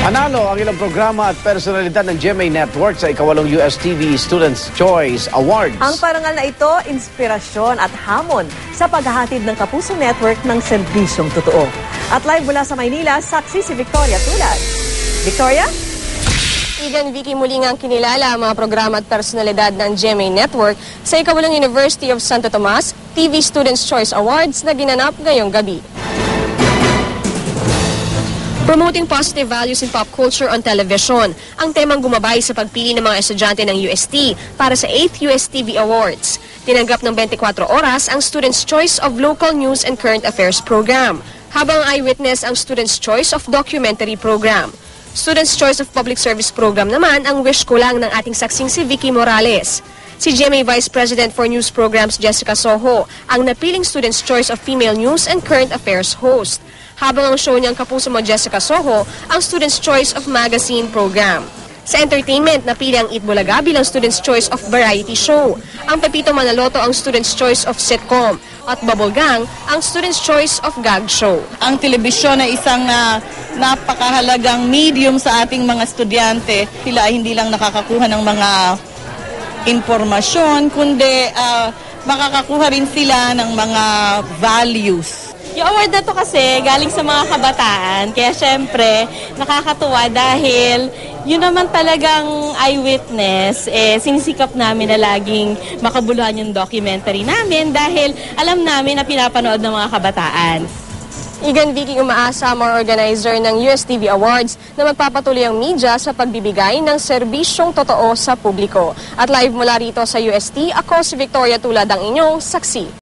Panalo ang ilang programa at personalidad ng GMA Network sa ikawalong USTV Students' Choice Awards. Ang parangal na ito, inspirasyon at hamon sa paghahatid ng Kapuso Network ng serbisyong totoo. At live mula sa Maynila, saksi si Victoria Tulad. Victoria? Igan Vicky, muli ngang kinilala ang mga programa at personalidad ng GMA Network sa ikawalong University of Santo Tomas TV Students' Choice Awards na ginanap ngayong gabi. Promoting positive values in pop culture on television, ang temang gumabay sa pagpili ng mga estudyante ng UST para sa 8th USTV Awards. Tinanggap ng 24 oras ang Students' Choice of Local News and Current Affairs program, habang eyewitness ang Students' Choice of Documentary program. Students' Choice of Public Service program naman ang wish ko lang ng ating saksing si Vicky Morales. Si GMA Vice President for News Programs Jessica Soho ang napiling Students' Choice of Female News and Current Affairs host. Habang ang show niyang Kapuso Mo Jessica Soho ang Students' Choice of Magazine program. Sa entertainment, napili ang Eat Bulaga bilang Students' Choice of Variety Show. Ang Pepito Manaloto ang Students' Choice of Sitcom. At Bubble Gang ang Students' Choice of Gag Show. Ang telebisyon ay isang napakahalagang medium sa ating mga estudyante. Sila ay hindi lang nakakakuha ng mga impormasyon, kundi makakakuha rin sila ng mga values. Yung award na to kasi galing sa mga kabataan, kaya syempre nakakatuwa dahil yun naman talagang eyewitness, sinisikap namin na laging makabuluhan yung documentary namin dahil alam namin na pinapanood ng mga kabataan. Igan Vicky, umaasa ang mga organizer ng USTV Awards na magpapatuloy ang media sa pagbibigay ng serbisyong totoo sa publiko. At live mula rito sa UST, ako si Victoria Tulad ang inyong saksi.